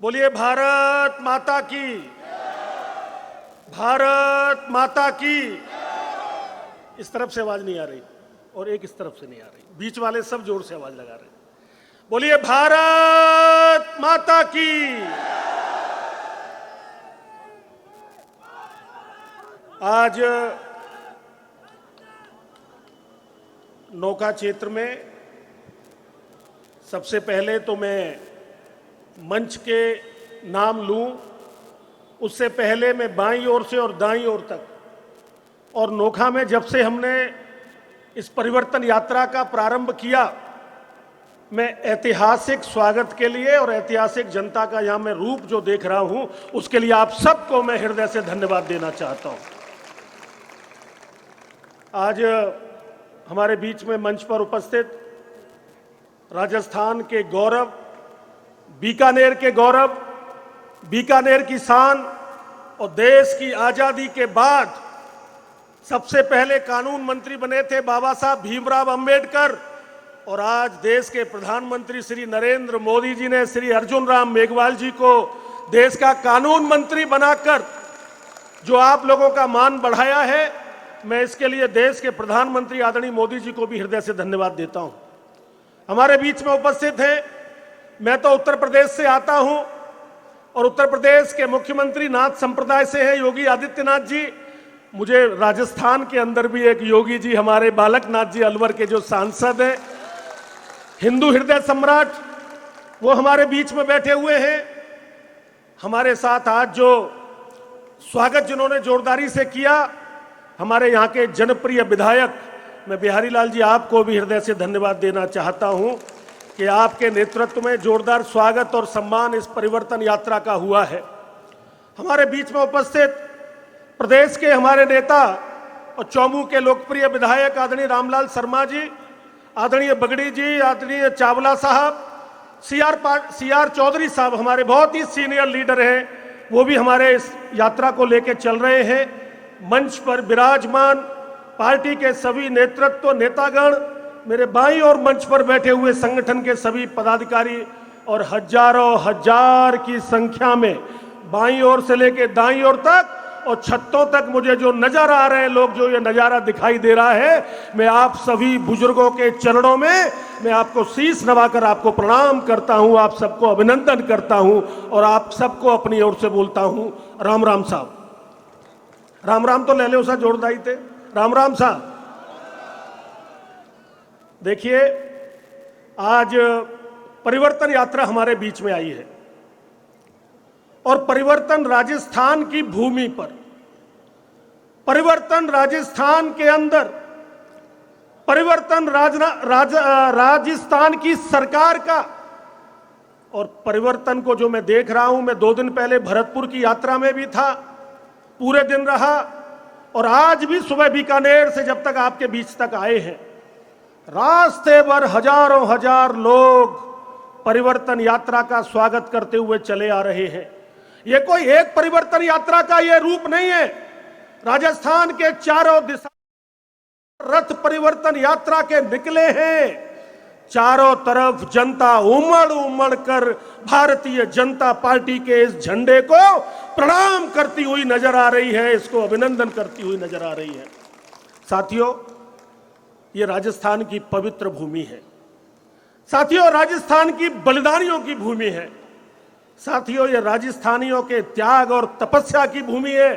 बोलिए भारत माता की। भारत माता की। इस तरफ से आवाज नहीं आ रही और एक इस तरफ से नहीं आ रही, बीच वाले सब जोर से आवाज लगा रहे हैं। बोलिए भारत माता की। आज नौका क्षेत्र में सबसे पहले तो मैं मंच के नाम लूं, उससे पहले मैं बाईं ओर से और दाईं ओर तक और नोखा में जब से हमने इस परिवर्तन यात्रा का प्रारंभ किया, मैं ऐतिहासिक स्वागत के लिए और ऐतिहासिक जनता का यहां मैं रूप जो देख रहा हूं उसके लिए आप सबको मैं हृदय से धन्यवाद देना चाहता हूं। आज हमारे बीच में मंच पर उपस्थित राजस्थान के गौरव, बीकानेर के गौरव, बीकानेर की शान और देश की आजादी के बाद सबसे पहले कानून मंत्री बने थे बाबा साहब भीमराव अंबेडकर, और आज देश के प्रधानमंत्री श्री नरेंद्र मोदी जी ने श्री अर्जुन राम मेघवाल जी को देश का कानून मंत्री बनाकर जो आप लोगों का मान बढ़ाया है, मैं इसके लिए देश के प्रधानमंत्री आदरणीय मोदी जी को भी हृदय से धन्यवाद देता हूं। हमारे बीच में उपस्थित हैं, मैं तो उत्तर प्रदेश से आता हूं और उत्तर प्रदेश के मुख्यमंत्री नाथ संप्रदाय से हैं योगी आदित्यनाथ जी। मुझे राजस्थान के अंदर भी एक योगी जी, हमारे बालकनाथ जी अलवर के जो सांसद हैं, हिंदू हृदय सम्राट, वो हमारे बीच में बैठे हुए हैं। हमारे साथ आज जो स्वागत जिन्होंने जोरदारी से किया, हमारे यहाँ के जनप्रिय विधायक, मैं बिहारी लाल जी आपको भी हृदय से धन्यवाद देना चाहता हूं कि आपके नेतृत्व में जोरदार स्वागत और सम्मान इस परिवर्तन यात्रा का हुआ है। हमारे बीच में उपस्थित प्रदेश के हमारे नेता और चौमू के लोकप्रिय विधायक आदरणीय रामलाल शर्मा जी, आदरणीय बगड़ी जी, आदरणीय चावला साहब, सीआर चौधरी साहब हमारे बहुत ही सीनियर लीडर हैं, वो भी हमारे इस यात्रा को लेकर चल रहे हैं। मंच पर विराजमान पार्टी के सभी नेतृत्व नेतागण, मेरे बाईं और मंच पर बैठे हुए संगठन के सभी पदाधिकारी और हजारों हजार की संख्या में बाईं ओर से लेकर दाईं ओर तक और छत्तों तक मुझे जो नजर आ रहे हैं लोग, जो ये नजारा दिखाई दे रहा है, मैं आप सभी बुजुर्गों के चरणों में मैं आपको शीश नवाकर आपको प्रणाम करता हूं, आप सबको अभिनंदन करता हूं और आप सबको अपनी ओर से बोलता हूं राम राम साहब। राम राम तो ले लो सा जोरदारी थे, राम राम साहब। देखिए, आज परिवर्तन यात्रा हमारे बीच में आई है और परिवर्तन राजस्थान की भूमि पर, परिवर्तन राजस्थान के अंदर, परिवर्तन राजस्थान की सरकार का, और परिवर्तन को जो मैं देख रहा हूं, मैं 2 दिन पहले भरतपुर की यात्रा में भी था, पूरे दिन रहा और आज भी सुबह बीकानेर से जब तक आपके बीच तक आए हैं, रास्ते भर हजारों हजार लोग परिवर्तन यात्रा का स्वागत करते हुए चले आ रहे हैं। ये कोई एक परिवर्तन यात्रा का ये रूप नहीं है, राजस्थान के चारों दिशा रथ परिवर्तन यात्रा के निकले हैं। चारों तरफ जनता उमड़ उमड़ कर भारतीय जनता पार्टी के इस झंडे को प्रणाम करती हुई नजर आ रही है, इसको अभिनंदन करती हुई नजर आ रही है। साथियों, ये राजस्थान की पवित्र भूमि है। साथियों, राजस्थान की बलिदानियों की भूमि है। साथियों, ये राजस्थानियों के त्याग और तपस्या की भूमि है।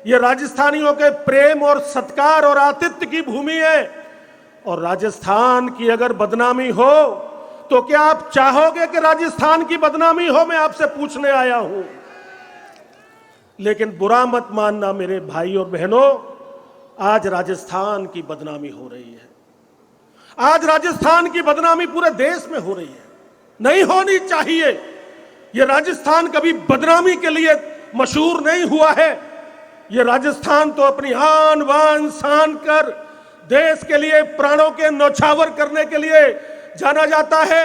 ये राजस्थानियों के प्रेम और सत्कार और आतिथ्य की भूमि है। और राजस्थान की अगर बदनामी हो तो क्या आप चाहोगे कि राजस्थान की बदनामी हो? मैं आपसे पूछने आया हूं। लेकिन बुरा मत मानना मेरे भाई और बहनों, आज राजस्थान की बदनामी हो रही है। आज राजस्थान की बदनामी पूरे देश में हो रही है, नहीं होनी चाहिए। यह राजस्थान कभी बदनामी के लिए मशहूर नहीं हुआ है। यह राजस्थान तो अपनी आन बान शान कर देश के लिए प्राणों के न्यौछावर करने के लिए जाना जाता है।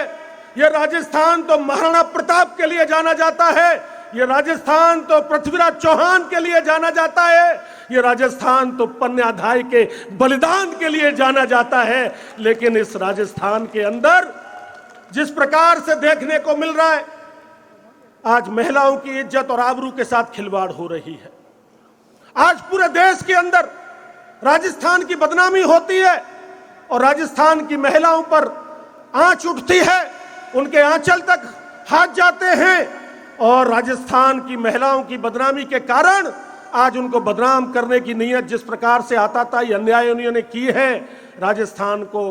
यह राजस्थान तो महाराणा प्रताप के लिए जाना जाता है। यह राजस्थान तो पृथ्वीराज चौहान के लिए जाना जाता है। यह राजस्थान तो पन्याधाय के बलिदान के लिए जाना जाता है। लेकिन इस राजस्थान के अंदर जिस प्रकार से देखने को मिल रहा है, आज महिलाओं की इज्जत और आबरू के साथ खिलवाड़ हो रही है। आज पूरे देश के अंदर राजस्थान की बदनामी होती है और राजस्थान की महिलाओं पर आंच उठती है, उनके आंचल तक हाथ जाते हैं और राजस्थान की महिलाओं की बदनामी के कारण आज उनको बदनाम करने की नीयत जिस प्रकार से आताताई अन्याय उन्होंने की है, राजस्थान को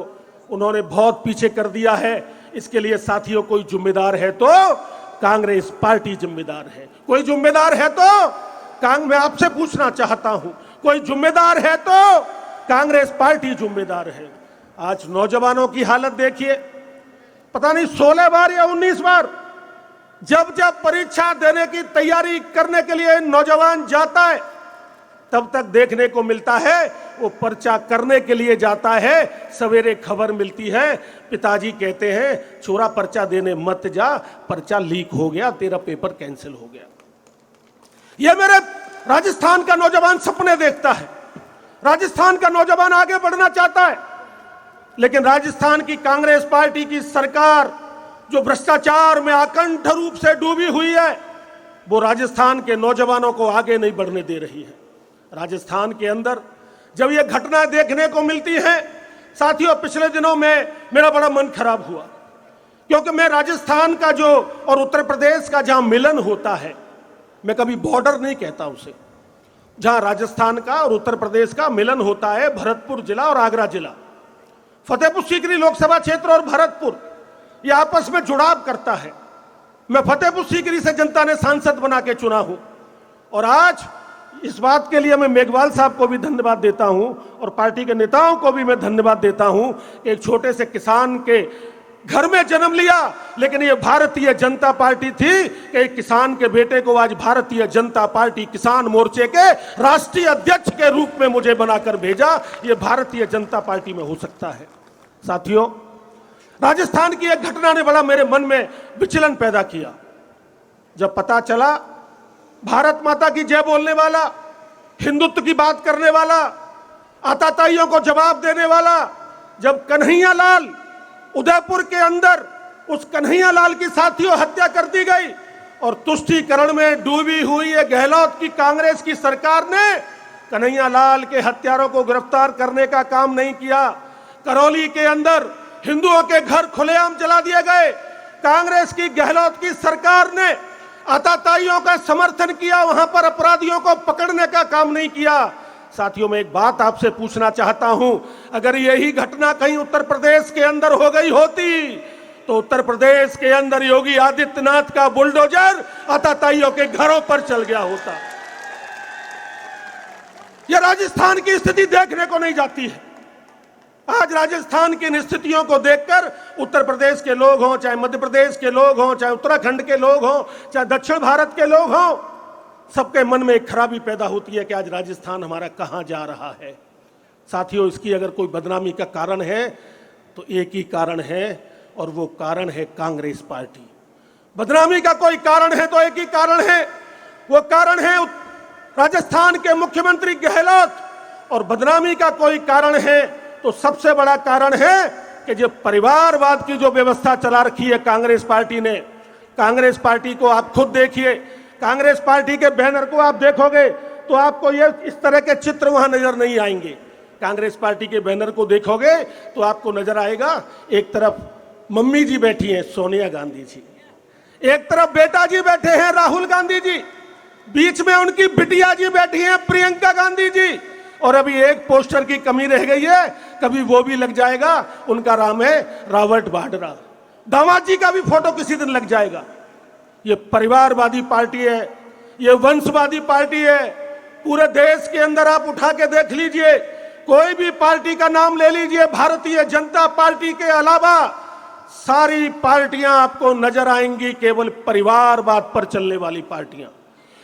उन्होंने बहुत पीछे कर दिया है। इसके लिए साथियों कोई जिम्मेदार है तो कांग्रेस पार्टी जिम्मेदार है। कोई जिम्मेदार है तो मैं आपसे पूछना चाहता हूं, कोई जिम्मेदार है तो कांग्रेस पार्टी जिम्मेदार है। आज नौजवानों की हालत देखिए, पता नहीं 16 बार या 19 बार जब जब परीक्षा देने की तैयारी करने के लिए नौजवान जाता है तब तक देखने को मिलता है वो पर्चा करने के लिए जाता है। सवेरे खबर मिलती है, पिताजी कहते हैं छोरा पर्चा देने मत जा, पर्चा लीक हो गया, तेरा पेपर कैंसिल हो गया। ये मेरे राजस्थान का नौजवान सपने देखता है, राजस्थान का नौजवान आगे बढ़ना चाहता है, लेकिन राजस्थान की कांग्रेस पार्टी की सरकार जो भ्रष्टाचार में अकंठ रूप से डूबी हुई है, वो राजस्थान के नौजवानों को आगे नहीं बढ़ने दे रही है। राजस्थान के अंदर जब ये घटना देखने को मिलती है, साथियों पिछले दिनों में मेरा बड़ा मन खराब हुआ, क्योंकि मैं राजस्थान का जो और उत्तर प्रदेश का जहां मिलन होता है, मैं कभी बॉर्डर नहीं कहता उसे, जहां राजस्थान का और उत्तर प्रदेश का मिलन होता है, भरतपुर जिला और आगरा जिला, फतेहपुर सीकरी लोकसभा क्षेत्र और भरतपुर, ये आपस में जुड़ाव करता है। मैं फतेहपुर सीकरी से जनता ने सांसद बना के चुना हूं और आज इस बात के लिए मैं मेघवाल साहब को भी धन्यवाद देता हूं और पार्टी के नेताओं को भी मैं धन्यवाद देता हूं। एक छोटे से किसान के घर में जन्म लिया, लेकिन ये भारतीय जनता पार्टी थी कि एक किसान के बेटे को आज भारतीय जनता पार्टी किसान मोर्चे के राष्ट्रीय अध्यक्ष के रूप में मुझे बनाकर भेजा। ये भारतीय जनता पार्टी में हो सकता है। साथियों, राजस्थान की एक घटना ने बड़ा मेरे मन में विचलन पैदा किया। जब पता चला भारत माता की जय बोलने वाला, हिंदुत्व की बात करने वाला, आताताइयों को जवाब देने वाला, जब कन्हैया लाल उदयपुर के अंदर उस कन्हैया लाल की साथियों हत्या कर दी गई और तुष्टीकरण में डूबी हुई है गहलोत की कांग्रेस की सरकार ने कन्हैया लाल के हत्यारों को गिरफ्तार करने का काम नहीं किया। करौली के अंदर हिंदुओं के घर खुलेआम जला दिए गए। कांग्रेस की गहलोत की सरकार ने आताताइयों का समर्थन किया, वहां पर अपराधियों को पकड़ने का काम नहीं किया। साथियों, मैं एक बात आपसे पूछना चाहता हूं, अगर यही घटना कहीं उत्तर प्रदेश के अंदर हो गई होती तो उत्तर प्रदेश के अंदर योगी आदित्यनाथ का बुलडोजर आताताइयों के घरों पर चल गया होता। यह राजस्थान की स्थिति देखने को नहीं जाती है। आज राजस्थान की स्थितियों को देखकर उत्तर प्रदेश के लोग हों, चाहे मध्य प्रदेश के लोग हों, चाहे उत्तराखंड के लोग हों, चाहे दक्षिण भारत के लोग हों, सबके मन में एक खराबी पैदा होती है कि आज राजस्थान हमारा कहां जा रहा है। साथियों, इसकी अगर कोई बदनामी का कारण है तो एक ही कारण है और वो कारण है कांग्रेस पार्टी। बदनामी का कोई कारण है तो एक ही कारण है, वो कारण है राजस्थान के मुख्यमंत्री गहलोत। और बदनामी का कोई कारण है तो सबसे बड़ा कारण है कि जो परिवारवाद की जो व्यवस्था चला रखी है कांग्रेस पार्टी ने। कांग्रेस पार्टी को आप खुद देखिए, कांग्रेस पार्टी के बैनर को आप देखोगे तो आपको ये इस तरह के चित्र वहां नजर नहीं आएंगे। कांग्रेस पार्टी के बैनर को देखोगे तो आपको नजर आएगा, एक तरफ मम्मी जी बैठी हैं सोनिया गांधी जी, एक तरफ बेटा जी बैठे हैं राहुल गांधी जी, बीच में उनकी बिटिया जी बैठी हैं प्रियंका गांधी जी, और अभी एक पोस्टर की कमी रह गई है, कभी वो भी लग जाएगा, उनका नाम है रॉबर्ट वाड्रा। दामाद जी का भी फोटो किसी दिन लग जाएगा। ये परिवारवादी पार्टी है, ये वंशवादी पार्टी है। पूरे देश के अंदर आप उठा के देख लीजिए, कोई भी पार्टी का नाम ले लीजिए, भारतीय जनता पार्टी के अलावा सारी पार्टियां आपको नजर आएंगी केवल परिवारवाद पर चलने वाली पार्टियां,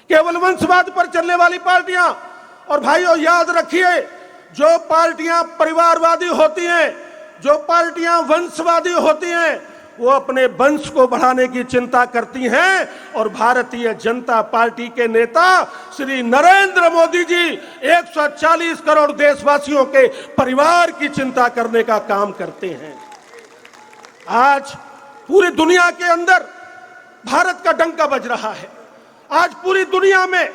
केवल वंशवाद पर चलने वाली पार्टियां। और भाइयों, याद रखिए, जो पार्टियां परिवारवादी होती हैं, जो पार्टियां वंशवादी होती हैं, वो अपने वंश को बढ़ाने की चिंता करती हैं। और भारतीय जनता पार्टी के नेता श्री नरेंद्र मोदी जी 140 करोड़ देशवासियों के परिवार की चिंता करने का काम करते हैं। आज पूरी दुनिया के अंदर भारत का डंका बज रहा है। आज पूरी दुनिया में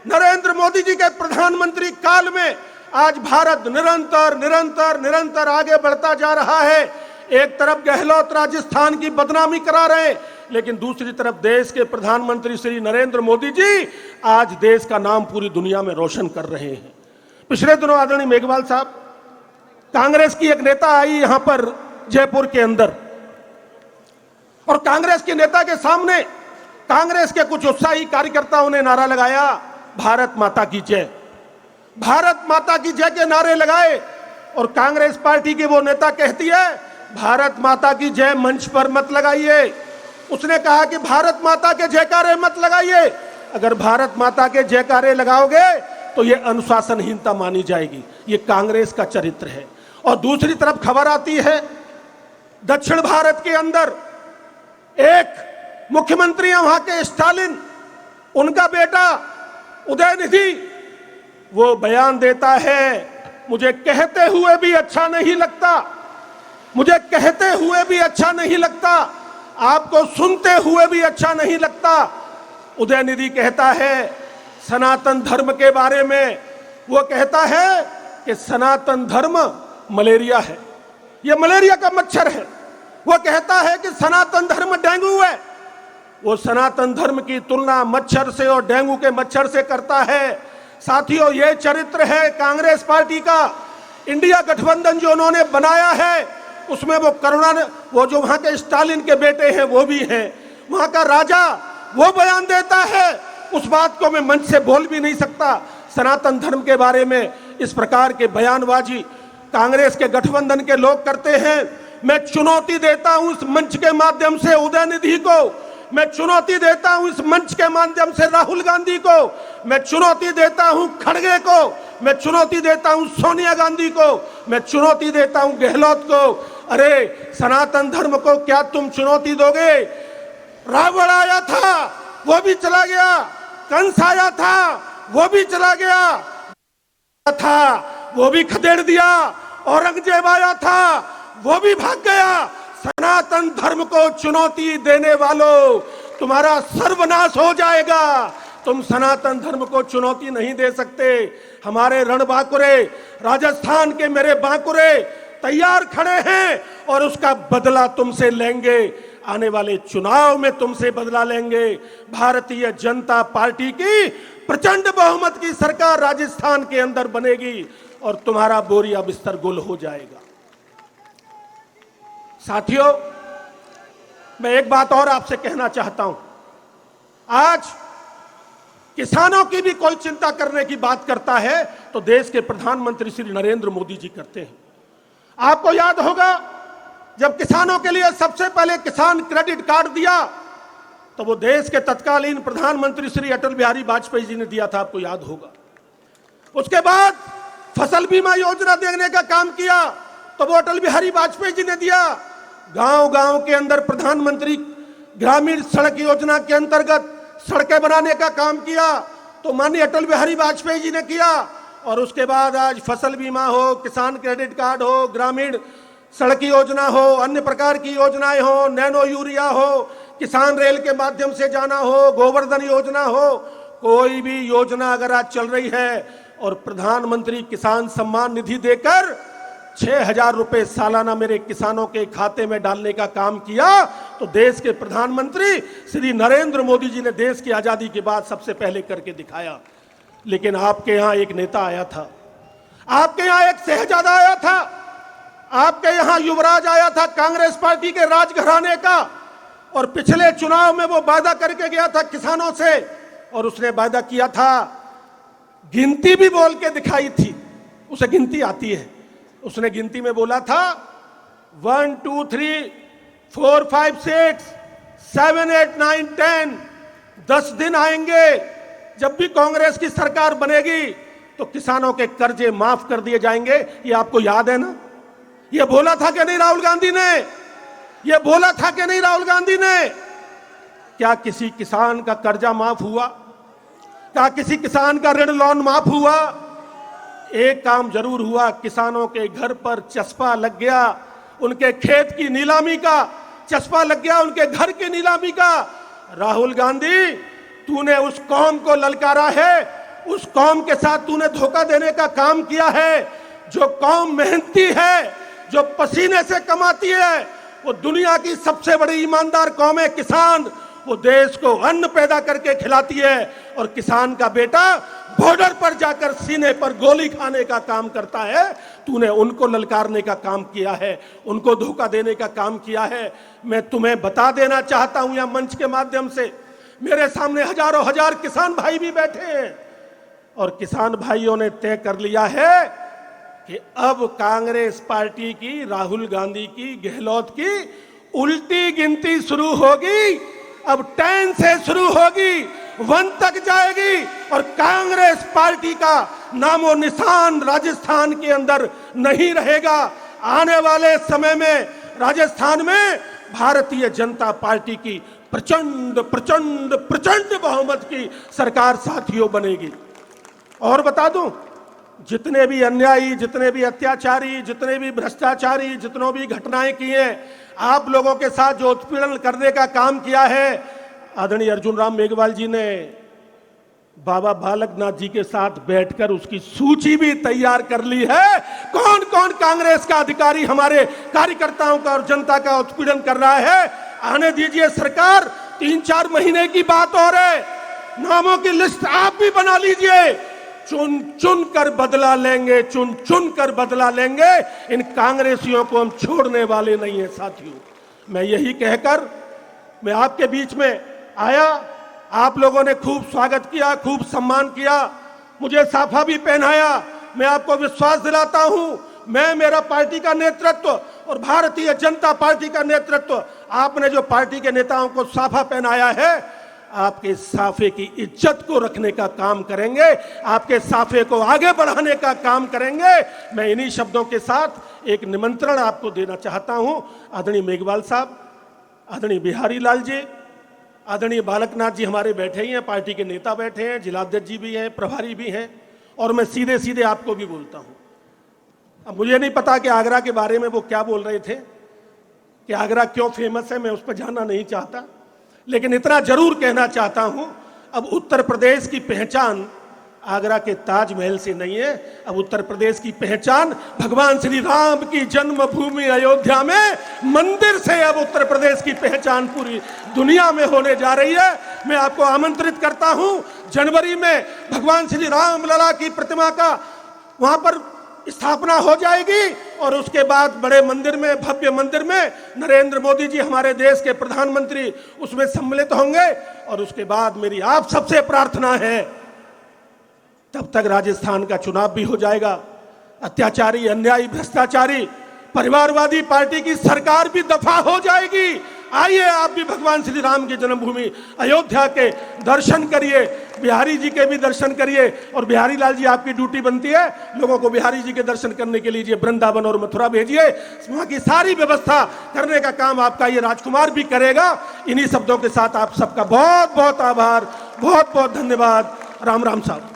नरेंद्र मोदी जी के प्रधानमंत्री काल में आज भारत निरंतर निरंतर निरंतर आगे बढ़ता जा रहा है। एक तरफ गहलोत राजस्थान की बदनामी करा रहे हैं, लेकिन दूसरी तरफ देश के प्रधानमंत्री श्री नरेंद्र मोदी जी आज देश का नाम पूरी दुनिया में रोशन कर रहे हैं। पिछले दिनों आदरणीय मेघवाल साहब, कांग्रेस की एक नेता आई यहां पर जयपुर के अंदर, और कांग्रेस के नेता के सामने कांग्रेस के कुछ उत्साही कार्यकर्ताओं ने नारा लगाया, भारत माता की जय, भारत माता की जय के नारे लगाए। और कांग्रेस पार्टी के वो नेता कहती है, भारत माता की जय मंच पर मत लगाइए। उसने कहा कि भारत माता के जयकारे मत लगाइए, अगर भारत माता के जयकारे लगाओगे तो ये अनुशासनहीनता मानी जाएगी। ये कांग्रेस का चरित्र है। और दूसरी तरफ खबर आती है, दक्षिण भारत के अंदर एक मुख्यमंत्री है वहां के स्टालिन, उनका बेटा उदयनिधि, वो बयान देता है, मुझे कहते हुए भी अच्छा नहीं लगता, मुझे कहते हुए भी अच्छा नहीं लगता, आपको सुनते हुए भी अच्छा नहीं लगता। उदयनिधि कहता है सनातन धर्म के बारे में, वो कहता है कि सनातन धर्म मलेरिया है, ये मलेरिया का मच्छर है। वो कहता है कि सनातन धर्म डेंगू है। वो सनातन धर्म की तुलना मच्छर से और डेंगू के मच्छर से करता है। साथियों, ये चरित्र है कांग्रेस पार्टी का। इंडिया गठबंधन जो उन्होंने बनाया है उसमें वो जो वहां के स्टालिन के बेटे हैं वो भी हैं, वहां का राजा वो बयान देता है, उस बात को मैं मंच से बोल भी नहीं सकता। सनातन धर्म के बारे में इस प्रकार के बयानबाजी कांग्रेस के गठबंधन के लोग करते हैं। मैं चुनौती देता हूं इस मंच के माध्यम से उदयनिधि को, मैं चुनौती देता हूं इस मंच के माध्यम से राहुल गांधी को, मैं चुनौती देता हूं खड़गे को, मैं चुनौती देता हूं सोनिया गांधी को, मैं चुनौती देता हूं गहलोत को। अरे सनातन धर्म को क्या तुम चुनौती दोगे? रावण आया था वो भी चला गया, कंस आया था वो भी चला गया था, वो भी खदेड़ दिया, औरंगजेब आया था वो भी भाग गया। सनातन धर्म को चुनौती देने वालों, तुम्हारा सर्वनाश हो जाएगा। तुम सनातन धर्म को चुनौती नहीं दे सकते। हमारे रणबांकुरे, राजस्थान के मेरे बांकुरे तैयार खड़े हैं और उसका बदला तुमसे लेंगे। आने वाले चुनाव में तुमसे बदला लेंगे। भारतीय जनता पार्टी की प्रचंड बहुमत की सरकार राजस्थान के अंदर बनेगी और तुम्हारा बोरिया बिस्तर गुल हो जाएगा। साथियों, मैं एक बात और आपसे कहना चाहता हूं। आज किसानों की भी कोई चिंता करने की बात करता है तो देश के प्रधानमंत्री श्री नरेंद्र मोदी जी करते हैं। आपको याद होगा जब किसानों के लिए सबसे पहले किसान क्रेडिट कार्ड दिया तो वो देश के तत्कालीन प्रधानमंत्री श्री अटल बिहारी वाजपेयी जी ने दिया था, आपको याद होगा। उसके बाद फसल बीमा योजना देने का काम किया तो वो अटल बिहारी वाजपेयी जी ने दिया। गांव गांव के अंदर प्रधानमंत्री ग्रामीण सड़क योजना के अंतर्गत सड़कें बनाने का काम किया तो माननीय अटल बिहारी वाजपेयी जी ने किया। और उसके बाद आज फसल बीमा हो, किसान क्रेडिट कार्ड हो, ग्रामीण सड़क योजना हो, अन्य प्रकार की योजनाएं हो, नैनो यूरिया हो, किसान रेल के माध्यम से जाना हो, गोवर्धन योजना हो, कोई भी योजना अगर आज चल रही है और प्रधानमंत्री किसान सम्मान निधि देकर 6,000 रुपए सालाना मेरे किसानों के खाते में डालने का काम किया तो देश के प्रधानमंत्री श्री नरेंद्र मोदी जी ने देश की आजादी के बाद सबसे पहले करके दिखाया। लेकिन आपके यहां एक नेता आया था, आपके यहां एक शहजादा आया था, आपके यहां युवराज आया था कांग्रेस पार्टी के राजघराने का, और पिछले चुनाव में वो वादा करके गया था किसानों से और उसने वादा किया था, गिनती भी बोल के दिखाई थी, उसे गिनती आती है। उसने गिनती में बोला था 1 2 3 4 5 6 7 8 9 10, 10 दिन आएंगे जब भी कांग्रेस की सरकार बनेगी तो किसानों के कर्जे माफ कर दिए जाएंगे। ये आपको याद है ना? ये बोला था कि नहीं राहुल गांधी ने? ये बोला था कि नहीं राहुल गांधी ने? क्या किसी किसान का कर्जा माफ हुआ? क्या किसी किसान का ऋण लोन माफ हुआ? एक काम जरूर हुआ, किसानों के घर पर चस्पा लग गया, उनके खेत की नीलामी का चस्पा लग गया, उनके घर की नीलामी का। राहुल गांधी, तूने उस कौम को ललकारा है, उस कौम के साथ तूने धोखा देने का काम किया है। जो कौम मेहनती है, जो पसीने से कमाती है, वो दुनिया की सबसे बड़ी ईमानदार कौम है किसान। वो देश को अन्न पैदा करके खिलाती है और किसान का बेटा बॉर्डर पर जाकर सीने पर गोली खाने का काम करता है। तूने उनको ललकारने का काम किया है, उनको धोखा देने का काम किया है। मैं तुम्हें बता देना चाहता हूं यह मंच के माध्यम से, मेरे सामने हजारों हजार किसान भाई भी बैठे हैं और किसान भाइयों ने तय कर लिया है कि अब कांग्रेस पार्टी की, राहुल गांधी की, गहलोत की उल्टी गिनती शुरू होगी। अब 10 से शुरू होगी, 1 तक जाएगी और कांग्रेस पार्टी का नामो निशान राजस्थान के अंदर नहीं रहेगा। आने वाले समय में राजस्थान में भारतीय जनता पार्टी की प्रचंड प्रचंड प्रचंड बहुमत की सरकार साथियों बनेगी। और बता दूं, जितने भी अन्यायी, जितने भी अत्याचारी, जितने भी भ्रष्टाचारी, जितनों भी घटनाएं की हैं, आप लोगों के साथ जो उत्पीड़न करने का काम किया है, आदरणीय अर्जुन राम मेघवाल जी ने बाबा बालकनाथ जी के साथ बैठकर उसकी सूची भी तैयार कर ली है। कौन कौन कांग्रेस का अधिकारी हमारे कार्यकर्ताओं का और जनता का उत्पीड़न कर रहा है। आने दीजिए सरकार, 3-4 महीने की बात और है। नामों की लिस्ट आप भी बना लीजिए। चुन चुन कर बदला लेंगे, चुन चुन कर बदला लेंगे। इन कांग्रेसियों को हम छोड़ने वाले नहीं है साथियों। मैं यही कहकर मैं आपके बीच में आया। आप लोगों ने खूब स्वागत किया, खूब सम्मान किया, मुझे साफा भी पहनाया। मैं आपको विश्वास दिलाता हूं, मैं, मेरा पार्टी का नेतृत्व और भारतीय जनता पार्टी का नेतृत्व, आपने जो पार्टी के नेताओं को साफा पहनाया है, आपके साफे की इज्जत को रखने का काम करेंगे, आपके साफे को आगे बढ़ाने का काम करेंगे। मैं इन्हीं शब्दों के साथ एक निमंत्रण आपको देना चाहता हूं। आदरणीय मेघवाल साहब, आदरणीय बिहारी लाल जी, आदरणीय बालकनाथ जी हमारे बैठे ही हैं, पार्टी के नेता बैठे हैं, जिलाध्यक्ष जी भी हैं, प्रभारी भी हैं। और मैं सीधे सीधे आपको भी बोलता हूं, अब मुझे नहीं पता कि आगरा के बारे में वो क्या बोल रहे थे, कि आगरा क्यों फेमस है, मैं उस पर जानना नहीं चाहता, लेकिन इतना जरूर कहना चाहता हूं, अब उत्तर प्रदेश की पहचान आगरा के ताजमहल से नहीं है। अब उत्तर प्रदेश की पहचान भगवान श्री राम की जन्मभूमि अयोध्या में मंदिर से अब उत्तर प्रदेश की पहचान पूरी दुनिया में होने जा रही है। मैं आपको आमंत्रित करता हूं, जनवरी में भगवान श्री राम लला की प्रतिमा का वहां पर स्थापना हो जाएगी और उसके बाद बड़े मंदिर में, भव्य मंदिर में नरेंद्र मोदी जी हमारे देश के प्रधानमंत्री उसमें सम्मिलित होंगे। और उसके बाद मेरी आप सबसे प्रार्थना है, तब तक राजस्थान का चुनाव भी हो जाएगा, अत्याचारी, अन्यायी, भ्रष्टाचारी, परिवारवादी पार्टी की सरकार भी दफा हो जाएगी। आइए आप भी भगवान श्री राम की जन्मभूमि अयोध्या के दर्शन करिए, बिहारी जी के भी दर्शन करिए। और बिहारी लाल जी, आपकी ड्यूटी बनती है लोगों को बिहारी जी के दर्शन करने के लिए वृंदावन और मथुरा भेजिए, वहां की सारी व्यवस्था करने का काम आपका ये राजकुमार भी करेगा। इन्हीं शब्दों के साथ आप सबका बहुत बहुत आभार, बहुत बहुत धन्यवाद। राम राम साहब।